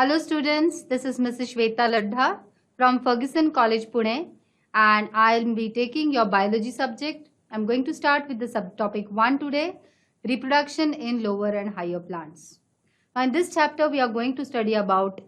Hello students, this is Mrs. Shweta Ladha from Fergusson College, Pune, and I'll be taking your biology subject. I'm going to start with the subtopic 1 today, reproduction in lower and higher plants. Now in this chapter, we are going to study about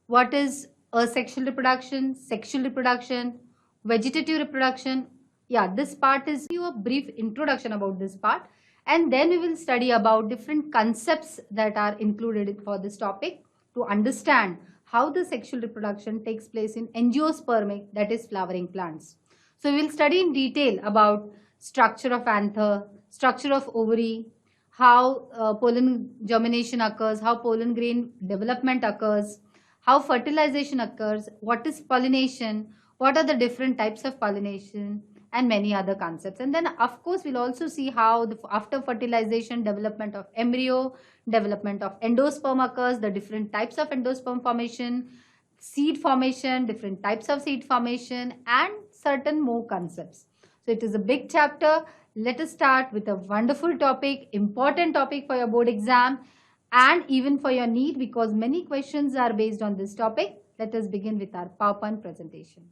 what is asexual reproduction, sexual reproduction, vegetative reproduction. Yeah, this part is a brief introduction about this part, and then we will study about different concepts that are included for this topic to understand how the sexual reproduction takes place in angiospermic, that is flowering plants. So we will study in detail about structure of anther, structure of ovary, how pollen germination occurs, how pollen grain development occurs, how fertilization occurs, what is pollination, what are the different types of pollination, and many other concepts. And then of course we'll also see how after fertilization, development of embryo, development of endosperm occurs, the different types of endosperm formation, seed formation, different types of seed formation, and certain more concepts. So it is a big chapter. Let us start with a wonderful topic, important topic for your board exam and even for your NEET, because many questions are based on this topic. Let us begin with our PowerPoint presentation.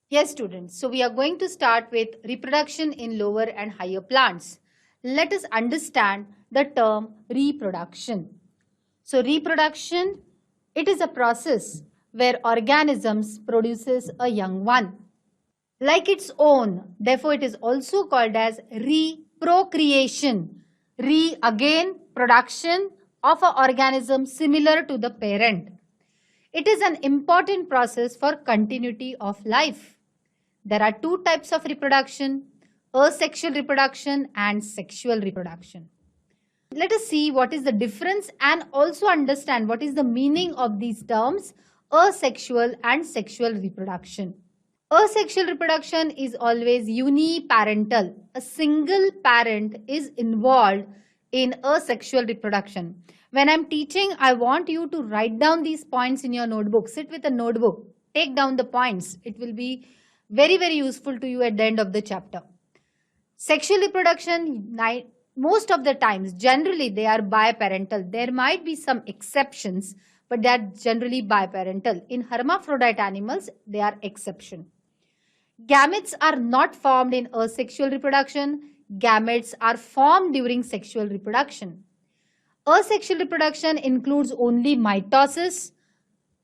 Yes, students. So we are going to start with reproduction in lower and higher plants. Let us understand the term reproduction. So reproduction, it is a process where organisms produces a young one like its own. Therefore, it is also called as reprocreation. Again, production of an organism similar to the parent. It is an important process for continuity of life. There are two types of reproduction, asexual reproduction and sexual reproduction. Let us see what is the difference and also understand what is the meaning of these terms, asexual and sexual reproduction. Asexual reproduction is always uniparental. A single parent is involved in asexual reproduction. When I'm teaching, I want you to write down these points in your notebook. Sit with a notebook. Take down the points. It will be very, very useful to you at the end of the chapter. Sexual reproduction, most of the times, generally they are biparental. There might be some exceptions, but they are generally biparental. In hermaphrodite animals, they are exception. Gametes are not formed in asexual reproduction. Gametes are formed during sexual reproduction. Asexual reproduction includes only mitosis.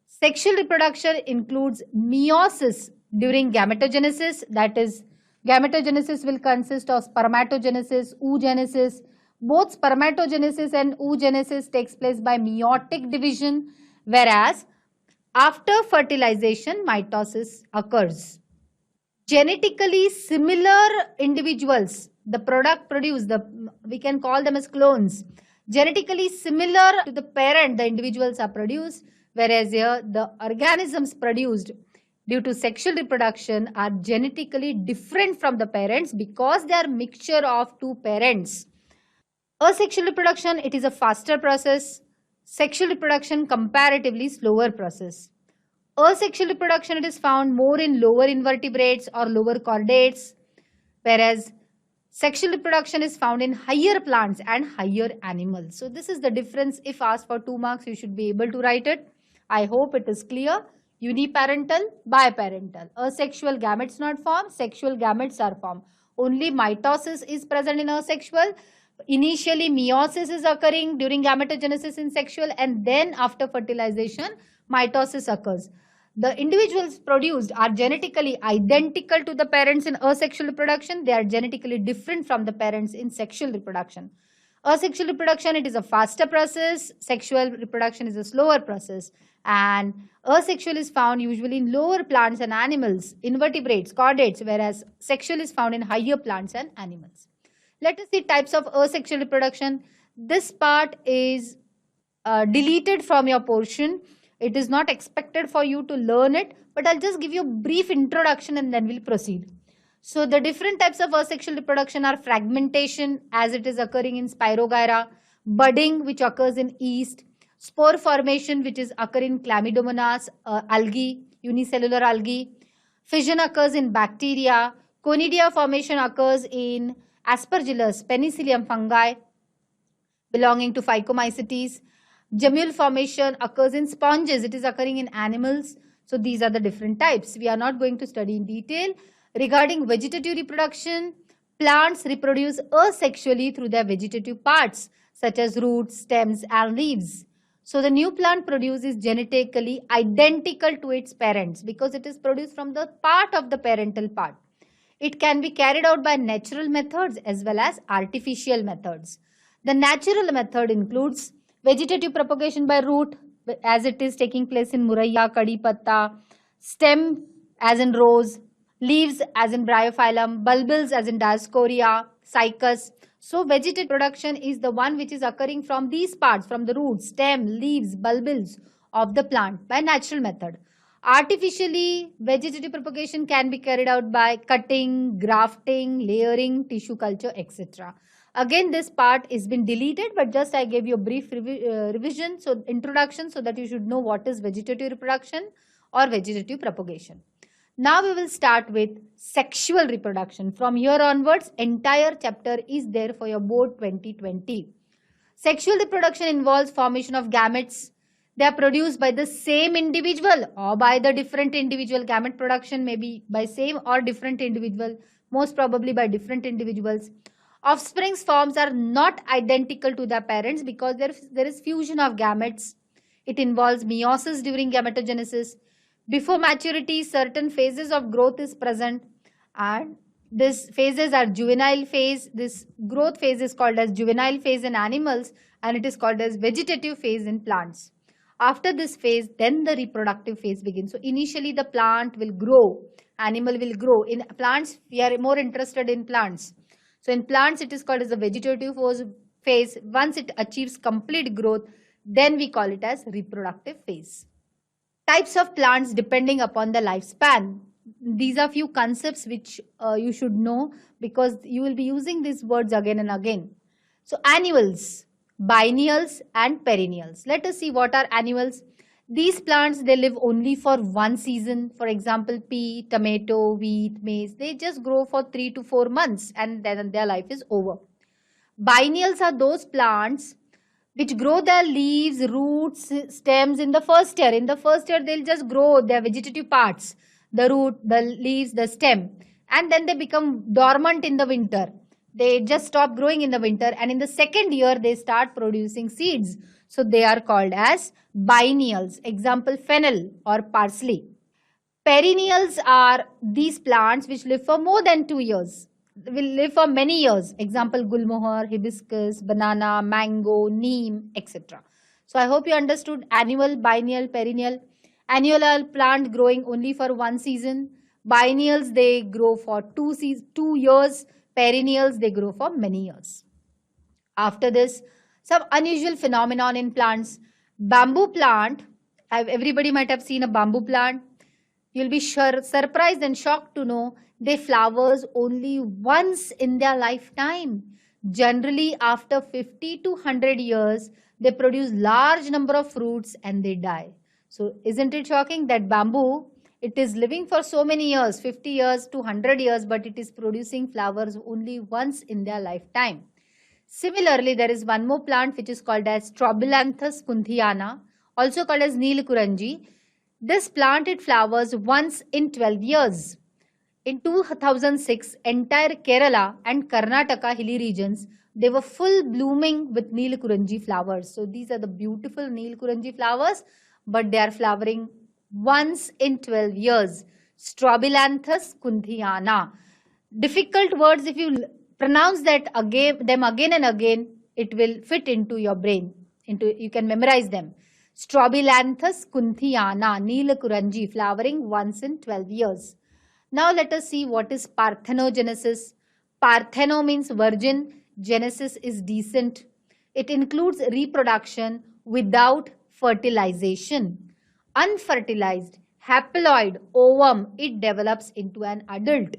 Sexual reproduction includes meiosis during gametogenesis, that is, gametogenesis will consist of spermatogenesis, oogenesis. Both spermatogenesis and oogenesis takes place by meiotic division, whereas after fertilization, mitosis occurs. Genetically similar individuals, the product produced, we can call them as clones. Genetically similar to the parent, the individuals are produced, whereas here the organisms produced due to sexual reproduction are genetically different from the parents because they are mixture of two parents. Asexual reproduction, it is a faster process. Sexual reproduction, comparatively slower process. Asexual reproduction, it is found more in lower invertebrates or lower chordates, whereas sexual reproduction is found in higher plants and higher animals. So this is the difference. If asked for 2 marks, you should be able to write it. I hope it is clear. Uniparental, biparental. Asexual gametes not formed, sexual gametes are formed. Only mitosis is present in asexual. Initially, meiosis is occurring during gametogenesis in sexual, and then after fertilization, mitosis occurs. The individuals produced are genetically identical to the parents in asexual reproduction. They are genetically different from the parents in sexual reproduction. Asexual reproduction, it is a faster process. Sexual reproduction is a slower process. And asexual is found usually in lower plants and animals, invertebrates, chordates, whereas sexual is found in higher plants and animals. Let us see types of asexual reproduction. This part is deleted from your portion. It is not expected for you to learn it, but I'll just give you a brief introduction and then we'll proceed. So the different types of asexual reproduction are fragmentation, as it is occurring in Spirogyra, budding, which occurs in yeast, spore formation, which is occurring in Chlamydomonas algae, unicellular algae, fission occurs in bacteria, conidia formation occurs in Aspergillus penicillium fungi belonging to Phycomycetes, Gemule formation occurs in sponges. It is occurring in animals. So these are the different types. We are not going to study in detail. Regarding vegetative reproduction, plants reproduce asexually through their vegetative parts, such as roots, stems, and leaves. So the new plant produces genetically identical to its parents because it is produced from the part of the parental part. It can be carried out by natural methods as well as artificial methods. The natural method includes vegetative propagation by root, as it is taking place in Muraya, Kadi Patta, stem as in rose, leaves as in Bryophyllum, bulbils as in Dioscorea, Cycas. So vegetative production is the one which is occurring from these parts, from the roots, stem, leaves, bulbils of the plant by natural method. Artificially, vegetative propagation can be carried out by cutting, grafting, layering, tissue culture, etc. Again, this part is been deleted, but just I gave you a brief revision, so introduction, so that you should know what is vegetative reproduction or vegetative propagation. Now we will start with sexual reproduction. From here onwards, entire chapter is there for your board 2020. Sexual reproduction involves formation of gametes. They are produced by the same individual or by the different individual. Gamete production may be by same or different individual, most probably by different individuals. Offspring's forms are not identical to their parents because there is fusion of gametes. It involves meiosis during gametogenesis. Before maturity, certain phases of growth is present, and these phases are juvenile phase. This growth phase is called as juvenile phase in animals, and it is called as vegetative phase in plants. After this phase, then the reproductive phase begins. So initially the plant will grow, animal will grow. In plants, we are more interested in plants. So in plants, it is called as the vegetative phase. Once it achieves complete growth, then we call it as reproductive phase. Types of plants depending upon the lifespan. These are few concepts which you should know because you will be using these words again and again. So annuals, biennials and perennials. Let us see what are annuals. These plants, they live only for one season. For example, pea, tomato, wheat, maize. They just grow for 3 to 4 months and then their life is over. Biennials are those plants which grow their leaves, roots, stems in the first year. In the first year, they'll just grow their vegetative parts, the root, the leaves, the stem, and then they become dormant in the winter. They just stop growing in the winter, and in the second year, they start producing seeds. So they are called as biennials. Example, fennel or parsley. Perennials are these plants which live for more than 2 years. Will live for many years. Example, gulmohar, hibiscus, banana, mango, neem, etc. So I hope you understood annual, biennial, perennial. Annual are plant growing only for one season. Biennials, they grow for 2 years. Perennials, they grow for many years. After this, some unusual phenomenon in plants. Bamboo plant, everybody might have seen a bamboo plant. You'll be surprised and shocked to know they flowers only once in their lifetime. Generally, after 50 to 100 years, they produce large number of fruits and they die. So isn't it shocking that bamboo, it is living for so many years, 50 years to 100 years, but it is producing flowers only once in their lifetime. Similarly, there is one more plant which is called as Strobilanthes kunthiana, also called as Neelkuranji. This plant, it flowers once in 12 years. In 2006, entire Kerala and Karnataka hilly regions, they were full blooming with Neelkuranji flowers. So these are the beautiful Neelkuranji flowers, but they are flowering once in 12 years. Strobilanthes kunthiana. Difficult words, if you pronounce them again and again, it will fit into your brain. You can memorize them. Strobilanthes kunthiana, Neelkuranji, flowering once in 12 years. Now let us see what is Parthenogenesis. Partheno means virgin, genesis is descent. It includes reproduction without fertilization. Unfertilized, haploid ovum, it develops into an adult.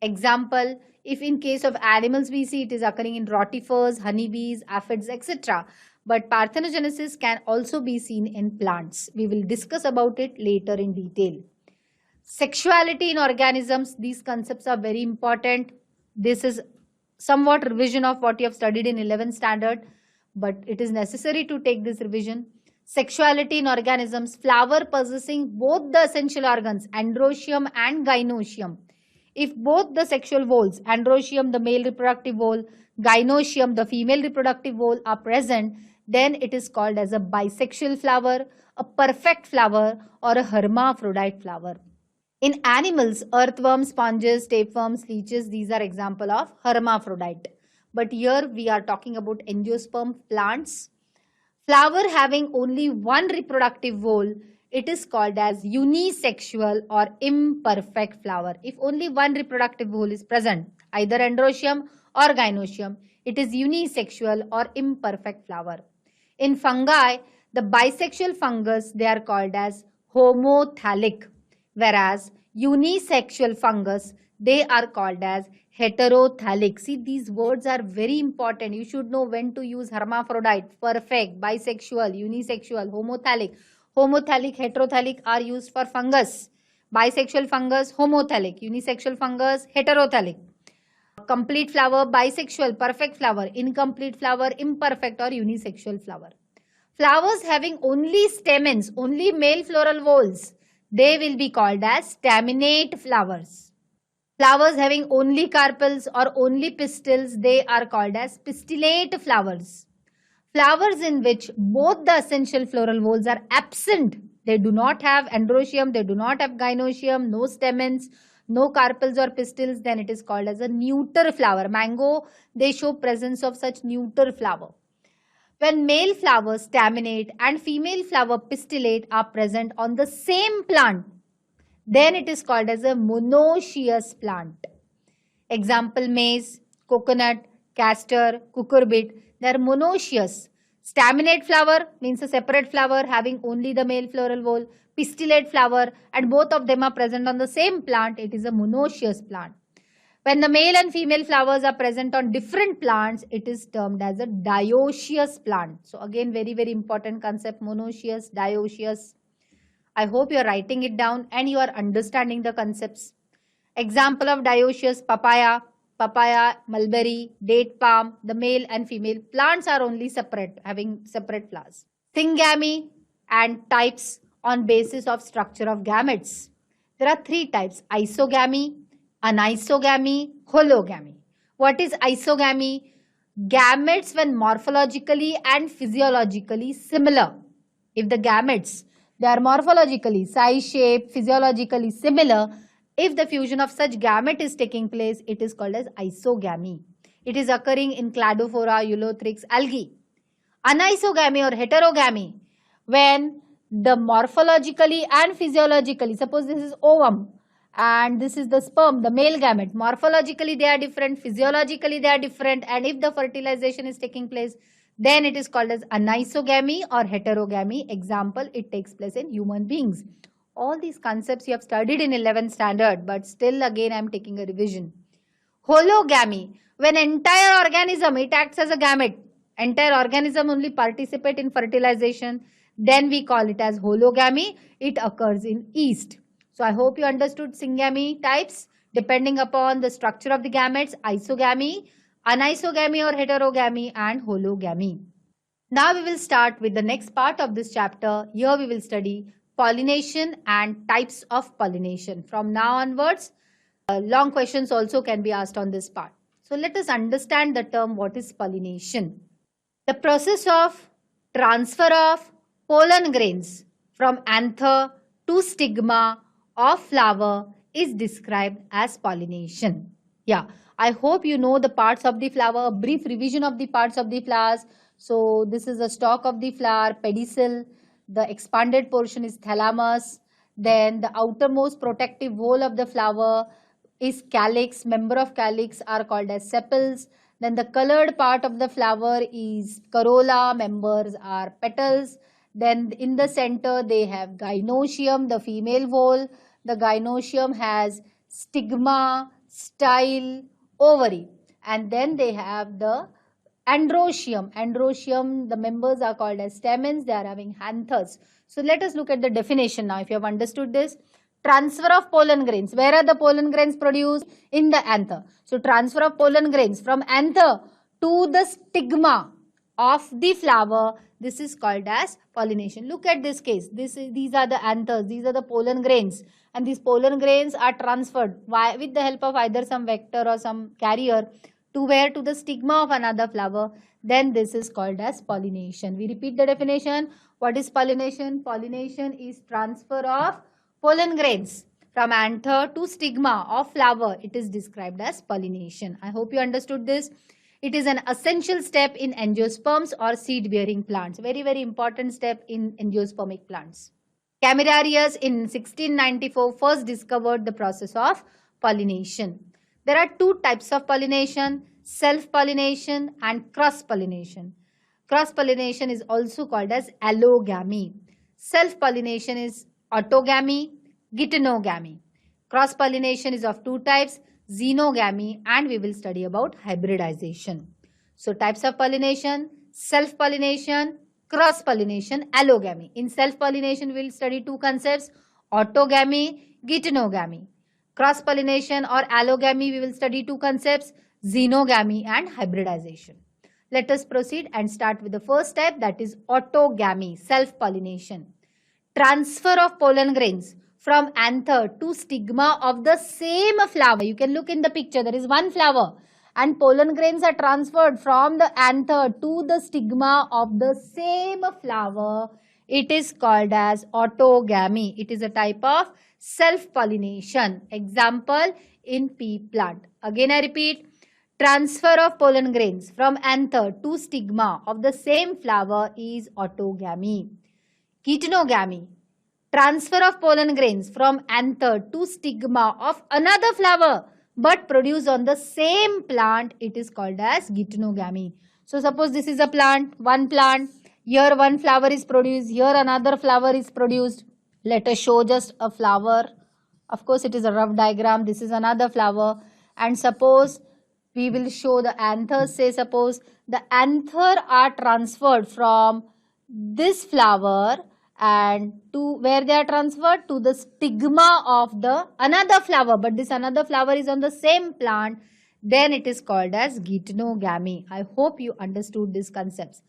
Example, if in case of animals we see it is occurring in rotifers, honeybees, aphids, etc. But parthenogenesis can also be seen in plants. We will discuss about it later in detail. Sexuality in organisms, these concepts are very important. This is somewhat revision of what you have studied in 11th standard. but it is necessary to take this revision. Sexuality in organisms, flower possessing both the essential organs, androecium and gynoecium. If both the sexual voles, androecium, the male reproductive vole, gynoecium, the female reproductive vole, are present, then it is called as a bisexual flower, a perfect flower, or a hermaphrodite flower. In animals, earthworms, sponges, tapeworms, leeches, these are example of hermaphrodite. But here we are talking about angiosperm plants. Flower having only one reproductive vole, it is called as unisexual or imperfect flower. If only one reproductive vole is present, either androecium or gynoecium, it is unisexual or imperfect flower. In fungi, the bisexual fungus, they are called as homothallic, whereas unisexual fungus, they are called as heterothallic. See, these words are very important. You should know when to use hermaphrodite, perfect, bisexual, unisexual, homothallic. Homothallic, heterothallic are used for fungus. Bisexual fungus, homothallic. Unisexual fungus, heterothallic. Complete flower, bisexual, perfect flower. Incomplete flower, imperfect or unisexual flower. Flowers having only stamens, only male floral whorls, they will be called as staminate flowers. Flowers having only carpels or only pistils, they are called as pistillate flowers. Flowers in which both the essential floral whorls are absent, they do not have androecium, they do not have gynoecium, no stamens, no carpels or pistils, then it is called as a neuter flower. Mango, they show presence of such neuter flower. When male flower staminate and female flower pistillate are present on the same plant, then it is called as a monoecious plant. Example, maize, coconut, castor, cucurbit, they are monoecious. Staminate flower means a separate flower having only the male floral whorl. Pistillate flower, and both of them are present on the same plant, it is a monoecious plant. When the male and female flowers are present on different plants, it is termed as a dioecious plant. So again, very, very important concept, monoecious, dioecious. I hope you are writing it down and you are understanding the concepts. Example of dioecious, papaya, mulberry, date palm, the male and female plants are only separate, having separate flowers. Syngamy and types on basis of structure of gametes. There are three types: isogamy, anisogamy, hologamy. What is isogamy? Gametes when morphologically and physiologically similar. If the gametes, they are morphologically, size, shape, physiologically similar, if the fusion of such gamete is taking place, it is called as isogamy. It is occurring in Cladophora, Eulothrix, algae. Anisogamy or heterogamy, when the morphologically and physiologically, suppose this is ovum and this is the sperm, the male gamete, morphologically they are different, physiologically they are different, and if the fertilization is taking place, then it is called as anisogamy or heterogamy. Example, it takes place in human beings. All these concepts you have studied in 11th standard, but still again I am taking a revision. Hologamy, when entire organism, it acts as a gamete, entire organism only participate in fertilization, then we call it as hologamy. It occurs in yeast. So I hope you understood syngamy types depending upon the structure of the gametes: isogamy, anisogamy or heterogamy, and hologamy. Now we will start with the next part of this chapter. Here we will study pollination and types of pollination. From now onwards, long questions also can be asked on this part. So let us understand the term what is pollination. The process of transfer of pollen grains from anther to stigma of flower is described as pollination. Yeah, I hope you know the parts of the flower, a brief revision of the parts of the flowers. So this is the stalk of the flower, pedicel, the expanded portion is thalamus, then the outermost protective whole of the flower is calyx, member of calyx are called as sepals. Then the colored part of the flower is corolla, members are petals. Then in the center they have gynoecium, the female whole. The gynoecium has stigma, style, ovary. And then they have the androecium. Androecium, the members are called as stamens. They are having anthers. So let us look at the definition now. If you have understood this, transfer of pollen grains. Where are the pollen grains produced? In the anther. So transfer of pollen grains from anther to the stigma of the flower, this is called as pollination. Look at this case. These are the anthers, these are the pollen grains, and these pollen grains are transferred with the help of either some vector or some carrier to where? To the stigma of another flower. Then this is called as pollination. We repeat the definition. What is pollination? Pollination is transfer of pollen grains from anther to stigma of flower. It is described as pollination. I hope you understood this. It is an essential step in angiosperms or seed-bearing plants. Very, very important step in angiospermic plants. Camerarius in 1694 first discovered the process of pollination. There are two types of pollination, self-pollination and cross-pollination. Cross-pollination is also called as allogamy. Self-pollination is autogamy, geitonogamy. Cross-pollination is of two types, xenogamy, and we will study about hybridization. So types of pollination, self-pollination, cross-pollination, allogamy. In self-pollination, we will study two concepts, autogamy, geitonogamy. Cross-pollination or allogamy, we will study two concepts, xenogamy and hybridization. Let us proceed and start with the first step, that is autogamy, self-pollination. Transfer of pollen grains from anther to stigma of the same flower. You can look in the picture, there is one flower and pollen grains are transferred from the anther to the stigma of the same flower. It is called as autogamy. It is a type of self-pollination. Example in pea plant. Again I repeat, transfer of pollen grains from anther to stigma of the same flower is autogamy. Geitonogamy, transfer of pollen grains from anther to stigma of another flower but produced on the same plant, it is called as geitonogamy. So suppose this is a plant, one plant, here one flower is produced, here another flower is produced. Let us show just a flower. Of course it is a rough diagram. This is another flower, and suppose we will show the anthers. Say suppose the anther are transferred from this flower and to where they are transferred? To the stigma of the another flower, but this another flower is on the same plant, then it is called as geitonogamy. I hope you understood these concepts.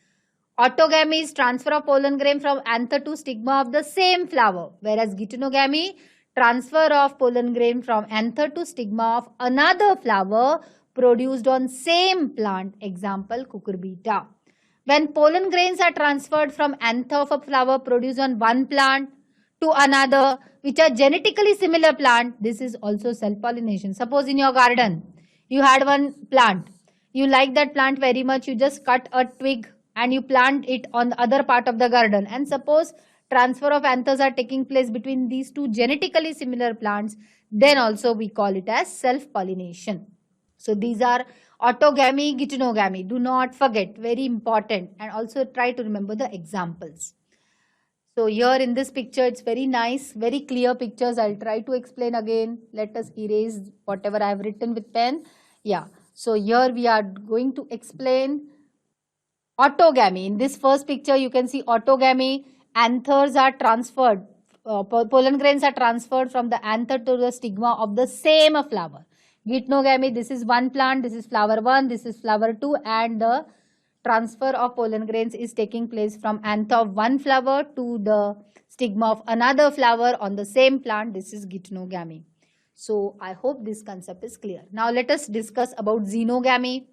Autogamy is transfer of pollen grain from anther to stigma of the same flower, whereas geitonogamy, transfer of pollen grain from anther to stigma of another flower produced on same plant. Example, cucurbita. When pollen grains are transferred from anther of a flower produced on one plant to another, which are genetically similar plant, this is also self-pollination. Suppose in your garden, you had one plant. You like that plant very much. You just cut a twig and you plant it on the other part of the garden. And suppose transfer of anthers are taking place between these two genetically similar plants, then also we call it as self-pollination. So these are autogamy, geitonogamy. Do not forget, very important, and also try to remember the examples. So here in this picture, it's very nice, very clear pictures. I'll try to explain again. Let us erase whatever I have written with pen. Yeah. So here we are going to explain autogamy. In this first picture, you can see autogamy. Anthers are transferred, pollen grains are transferred from the anther to the stigma of the same flower. Geitonogamy, this is one plant, this is flower 1, this is flower 2, and the transfer of pollen grains is taking place from anther of one flower to the stigma of another flower on the same plant. This is geitonogamy. So I hope this concept is clear. Now let us discuss about xenogamy.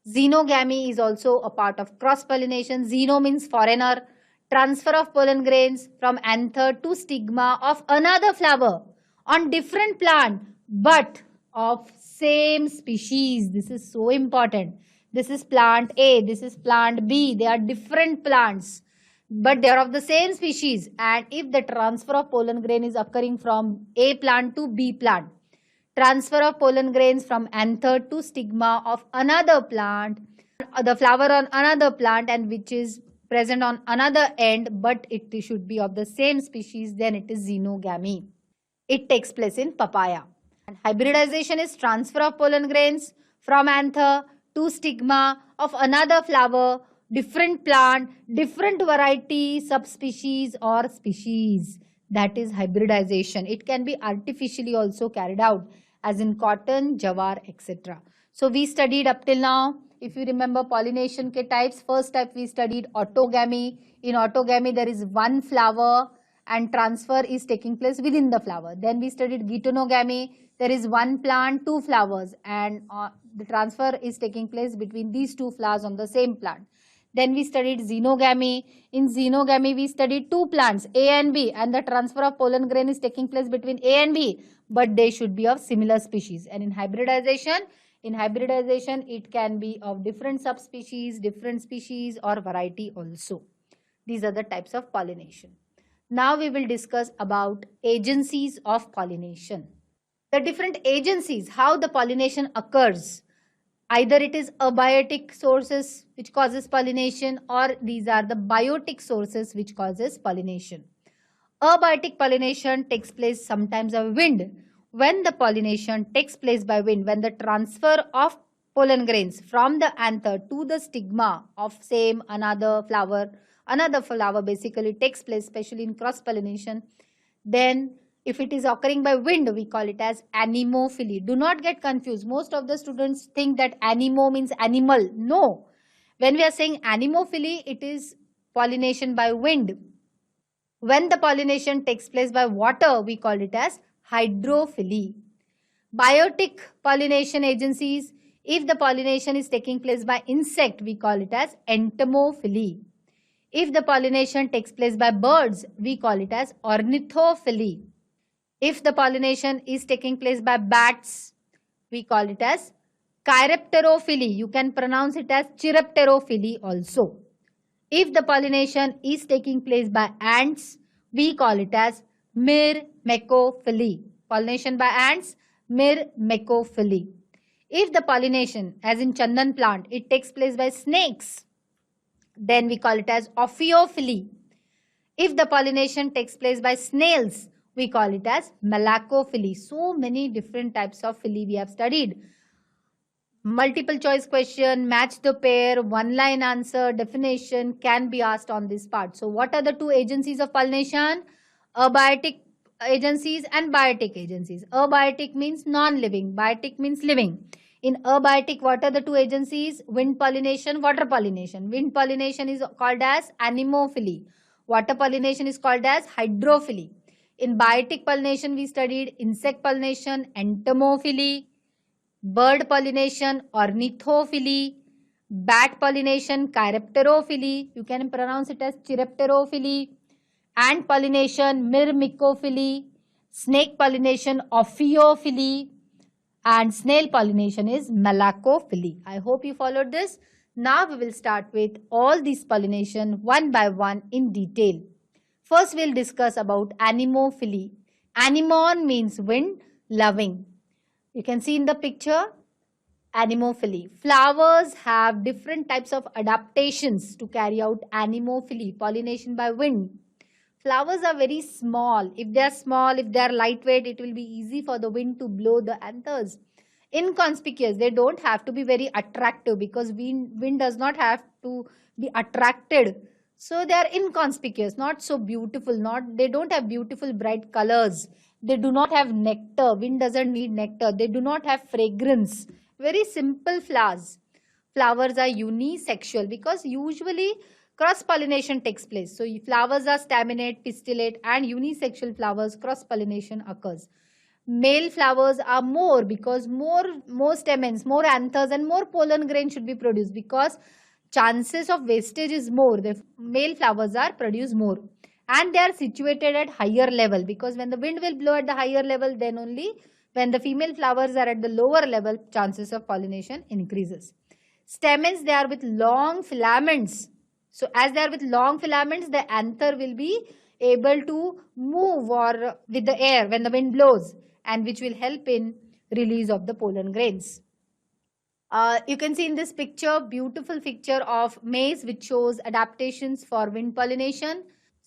Xenogamy is also a part of cross-pollination. Xeno means foreigner. Transfer of pollen grains from anther to stigma of another flower on different plant but of same species. This is so important. This is plant A, this is plant B. They are different plants, but they are of the same species. And if the transfer of pollen grain is occurring from A plant to B plant, transfer of pollen grains from anther to stigma of another plant, the flower on another plant, and which is present on another end, but it should be of the same species, then it is xenogamy. It takes place in papaya. And hybridization is transfer of pollen grains from anther to stigma of another flower, different plant, different variety, subspecies or species. That is hybridization. It can be artificially also carried out, as in cotton, jawar, etc. So we studied up till now If you remember pollination ke types, first type we studied autogamy. In autogamy, there is one flower and transfer is taking place within the flower. Then we studied geitonogamy. There is one plant, two flowers, and the transfer is taking place between these two flowers on the same plant. Then we studied xenogamy. In xenogamy, we studied two plants, A and B, and the transfer of pollen grain is taking place between A and B, but they should be of similar species. And in hybridization, it can be of different subspecies, different species, or variety also. These are the types of pollination. Now we will discuss about agencies of pollination. The different agencies, how the pollination occurs. Either it is abiotic sources which causes pollination, or these are the biotic sources which causes pollination. Abiotic pollination takes place sometimes by wind. When the pollination takes place by wind, when the transfer of pollen grains from the anther to the stigma of same another flower basically takes place, especially in cross pollination, then if it is occurring by wind, we call it as anemophily. Do not get confused. Most of the students think that anemo means animal. No. When we are saying anemophily, it is pollination by wind. When the pollination takes place by water, we call it as hydrophily. Biotic pollination agencies, if the pollination is taking place by insect, we call it as entomophily. If the pollination takes place by birds, we call it as ornithophily. If the pollination is taking place by bats, we call it as chiropterophily. You can pronounce it as chiropterophily also. If the pollination is taking place by ants, we call it as myrmecophily. Pollination by ants, myrmecophily. If the pollination, as in chandan plant, it takes place by snakes, then we call it as ophiophily. If the pollination takes place by snails, we call it as malacophily. So many different types of phily we have studied. Multiple choice question, match the pair, one line answer, definition can be asked on this part. So what are the two agencies of pollination? Abiotic agencies and biotic agencies. Abiotic means non-living, biotic means living. In abiotic, what are the two agencies? Wind pollination, water pollination. Wind pollination is called as anemophily. Water pollination is called as hydrophily. In biotic pollination, we studied insect pollination, entomophily, bird pollination, ornithophily, bat pollination, chiropterophily. You can pronounce it as chiropterophily. Ant pollination, myrmecophily. Snake pollination, ophiophily. And snail pollination is malacophily. I hope you followed this. Now we will start with all these pollination one by one in detail. First, we'll discuss about anemophily. Anemon means wind, loving. You can see in the picture, anemophily. Flowers have different types of adaptations to carry out anemophily, pollination by wind. Flowers are very small. If they are small, if they are lightweight, it will be easy for the wind to blow the anthers. Inconspicuous, they don't have to be very attractive because wind does not have to be attracted. So they are inconspicuous, not so beautiful, they don't have beautiful bright colors. They do not have nectar. Wind doesn't need nectar. They do not have fragrance. Very simple flowers. Flowers are unisexual because usually cross-pollination takes place. So flowers are staminate, pistillate, and unisexual flowers, cross-pollination occurs. Male flowers are more because more stamens, more anthers, and more pollen grain should be produced because chances of wastage is more. The male flowers are produced more. And they are situated at higher level because when the wind will blow at the higher level, then only when the female flowers are at the lower level, chances of pollination increases. Stamens, they are with long filaments. So as they are with long filaments, the anther will be able to move or with the air when the wind blows, and which will help in release of the pollen grains. You can see in this picture, beautiful picture of maize which shows adaptations for wind pollination.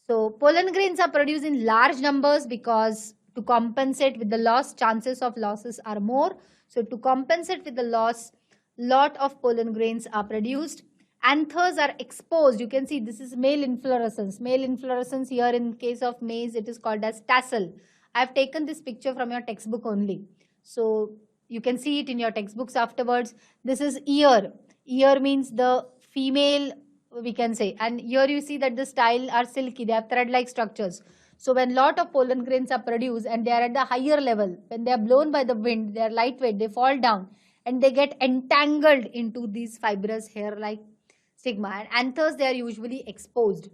So pollen grains are produced in large numbers because to compensate with the loss, chances of losses are more. So to compensate with the loss, lot of pollen grains are produced. Anthers are exposed. You can see this is male inflorescence. Male inflorescence here in case of maize, it is called as tassel. I have taken this picture from your textbook only. So you can see it in your textbooks afterwards. This is ear. Ear means the female, we can say. And here you see that the style are silky, they have thread-like structures. So when lot of pollen grains are produced and they are at the higher level, when they are blown by the wind, they are lightweight, they fall down and they get entangled into these fibrous hair-like stigma. And anthers, they are usually exposed.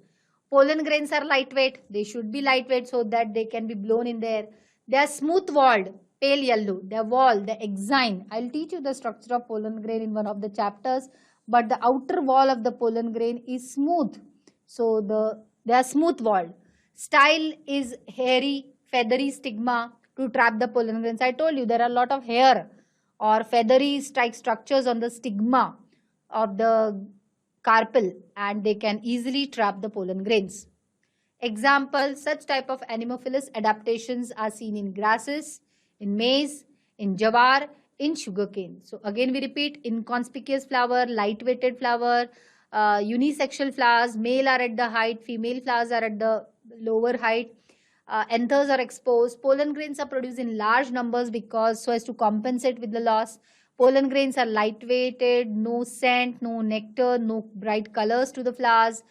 Pollen grains are lightweight, they should be lightweight so that they can be blown in the air. They are smooth-walled, pale yellow, the wall, the exine. I'll teach you the structure of pollen grain in one of the chapters, but the outer wall of the pollen grain is smooth. So they are smooth walled. Style is hairy, feathery stigma to trap the pollen grains. I told you there are a lot of hair or feathery structures on the stigma of the carpel and they can easily trap the pollen grains. Example, such type of anemophilous adaptations are seen in grasses, in maize, in jawar, in sugarcane. So again we repeat, inconspicuous flower, light-weighted flower, unisexual flowers, male are at the height, female flowers are at the lower height. Anthers are exposed. Pollen grains are produced in large numbers because so as to compensate with the loss. Pollen grains are light-weighted, no scent, no nectar, no bright colors to the flowers.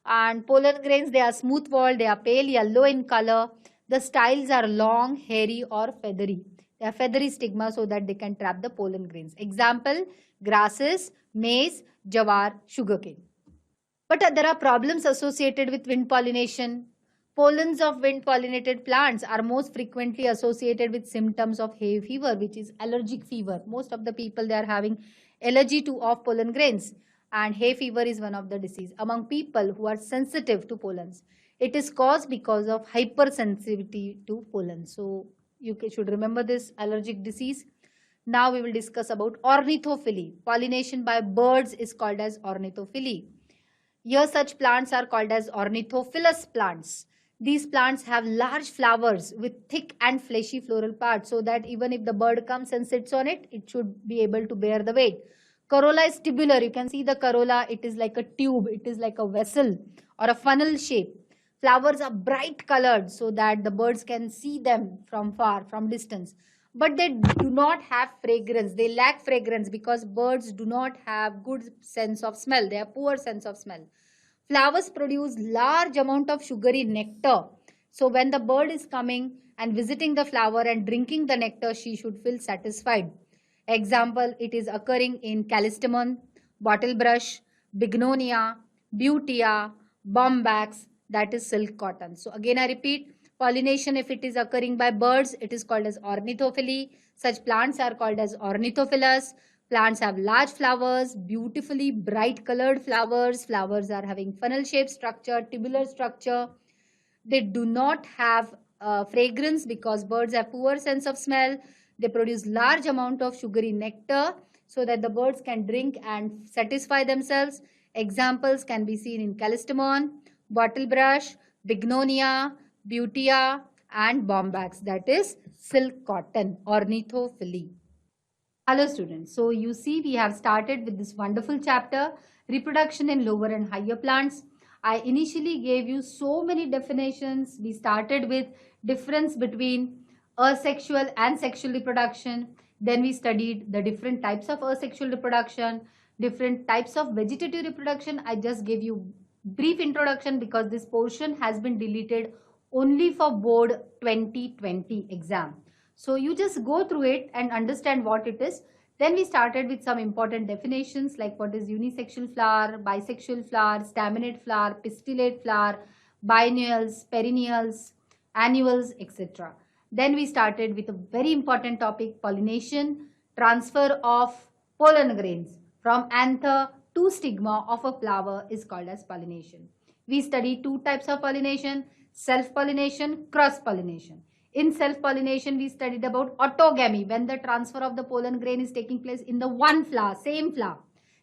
And pollen grains, they are smooth walled, they are pale yellow in color. The styles are long, hairy or feathery. They are feathery stigma so that they can trap the pollen grains. Example, grasses, maize, jawar, sugarcane. But there are problems associated with wind pollination. Pollens of wind pollinated plants are most frequently associated with symptoms of hay fever, which is allergic fever. Most of the people, they are having allergy to of pollen grains, and hay fever is one of the disease among people who are sensitive to pollens. It is caused because of hypersensitivity to pollen. So you should remember this allergic disease. Now we will discuss about ornithophily. Pollination by birds is called as ornithophily. Here such plants are called as ornithophilous plants. These plants have large flowers with thick and fleshy floral parts so that even if the bird comes and sits on it, it should be able to bear the weight. Corolla is tubular. You can see the corolla. It is like a tube. It is like a vessel or a funnel shape. Flowers are bright colored so that the birds can see them from far, from distance. But they do not have fragrance. They lack fragrance because birds do not have good sense of smell. They have poor sense of smell. Flowers produce large amount of sugary nectar. So when the bird is coming and visiting the flower and drinking the nectar, she should feel satisfied. Example, it is occurring in callistemon, bottlebrush, bignonia, butea, bombax, that is silk cotton. So again I repeat, pollination, if it is occurring by birds, it is called as ornithophily. Such plants are called as ornithophilous. Plants have large flowers, beautifully bright colored flowers. Flowers are having funnel shaped structure, tubular structure. They do not have fragrance because birds have poor sense of smell. They produce large amount of sugary nectar so that the birds can drink and satisfy themselves. Examples can be seen in callistemon, bottlebrush, bignonia, butea and bombax, that is silk cotton, ornithophily. Hello students, so you see we have started with this wonderful chapter, reproduction in lower and higher plants. I initially gave you so many definitions. We started with difference between asexual and sexual reproduction. Then we studied the different types of asexual reproduction, different types of vegetative reproduction. I just gave you brief introduction because this portion has been deleted only for board 2020 exam. So you just go through it and understand what it is. Then we started with some important definitions like what is unisexual flower, bisexual flower, staminate flower, pistillate flower, biennials, perennials, annuals, etc. Then we started with a very important topic, pollination, transfer of pollen grains from anther to stigma of a flower is called as pollination. We studied two types of pollination, self-pollination, cross-pollination. In self-pollination, we studied about autogamy, when the transfer of the pollen grain is taking place in the one flower, same flower.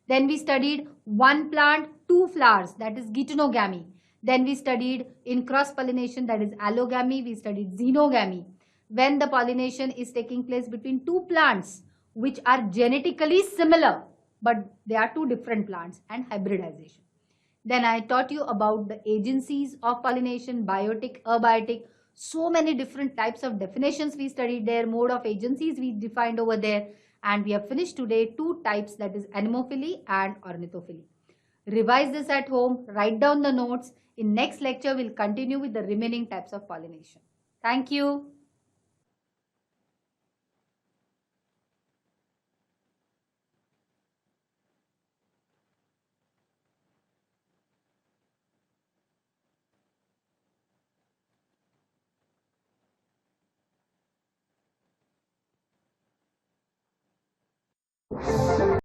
Then we studied one plant, two flowers, that is geitonogamy. Then we studied in cross-pollination, that is allogamy. We studied xenogamy, when the pollination is taking place between two plants which are genetically similar, but they are two different plants, and hybridization. Then I taught you about the agencies of pollination, biotic, abiotic. So many different types of definitions we studied there, mode of agencies we defined over there, And we have finished today two types, that is anemophily and ornithophily. Revise this at home, write down the notes. In next lecture, we'll continue with the remaining types of pollination. Thank you.